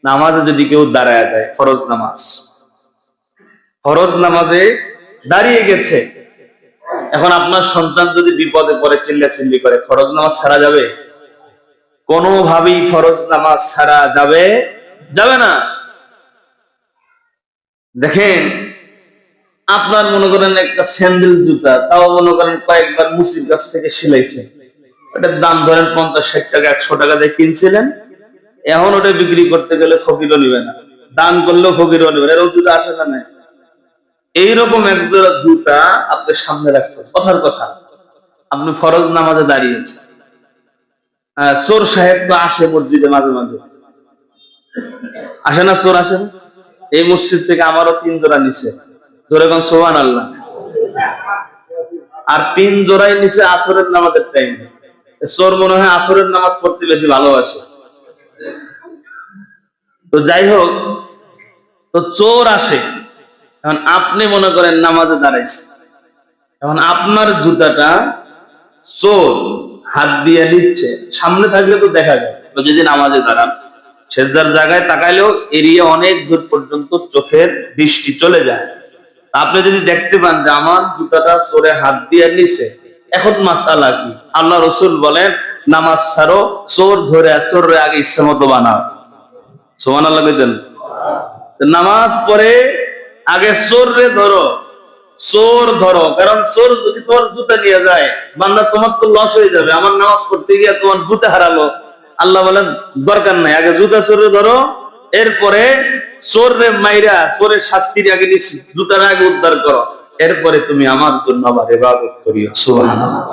নামাজে যদি কেউ দাঁড়ায় যায়, ফরজ নামাজে দাঁড়িয়ে গেছে, এখন আপনার সন্তান যদি বিপদে পড়ে চিল্লাচিল্লি করে, ফরজ নামাজ ছাড়া যাবে? কোনোভাবেই ফরজ নামাজ ছাড়া যাবে না। দেখেন, আপনার মনে করেন একটা স্যান্ডেল জুতা, তাও মনে করেন কয়েকবার মুসির কাছ থেকে সিলাইছে, ওটার দাম ধরেন 50-60 টাকা 100 টাকা দিয়ে কিনছিলেন, এখন ওটা বিক্রি করতে গেলে ফকিরও নিবে না, দান করলেও ফকিরও নিবে না, এরকম জুতা আসে না? নাই। এইরকম একজোড়া জুতা আপনি সামনে রাখছেন, কথার কথা, আপনি ফরজ নামাজে দাঁড়িয়েছেন। চোর সাহেব তো আসে মসজিদে মাঝে মাঝে, আসে না? চোর আসেন, এই মসজিদ থেকে আমারও 3 জোড়া নিছে, জোরে কোন সুবহানাল্লাহ। আর 3 জোড়াই নিছে আসরের নামাজের টাইমে। চোর মনে হয় আসরের নামাজ পড়তে বেশি ভালোবাসে। তো যাই হোক, তো চোর আসে, এখন আপনি মনে করেন নামাজে দাঁড়াইছে, এখন আপনার জুতাটা চোর হাত দিয়ে নিচ্ছে, সামনে থাকলে তো দেখা যায়, তো যদি নামাজে দাঁড়ান সেজদার জায়গায় তাকাইলেও এরিয়া অনেক দূর পর্যন্ত চোখের দৃষ্টি চলে যায়। আপনি যদি দেখতে পান যে আমার জুতাটা চোরে হাত দিয়ে নিছে, এখন মাসালা কি? আল্লাহ রসুল বলেন, নামাজ ছাড়ো, চোর ধরে চোরের আগে ইচ্ছা মতো বানাও। সুবহানাল্লাহ কইতেন। নামাজ পড়ে আগে চোররে চোর ধরো, কারণ চোর যদি তোমার জুতা নিয়ে যায়, বান্দা তোমার তো লস হয়ে যাবে, আমার নামাজ পড়তে গিয়ে তোমার জুতা হারালো। আল্লাহ বলেন দরকার নাই, আগে জুতা চোরে ধরো, এরপরে চোররে মাইরা চোরের শাস্তির আগে জুতার আগে উদ্ধার করো, এরপরে তুমি আমার জন্য আবার ইবাদত করিও। সুবহানাল্লাহ।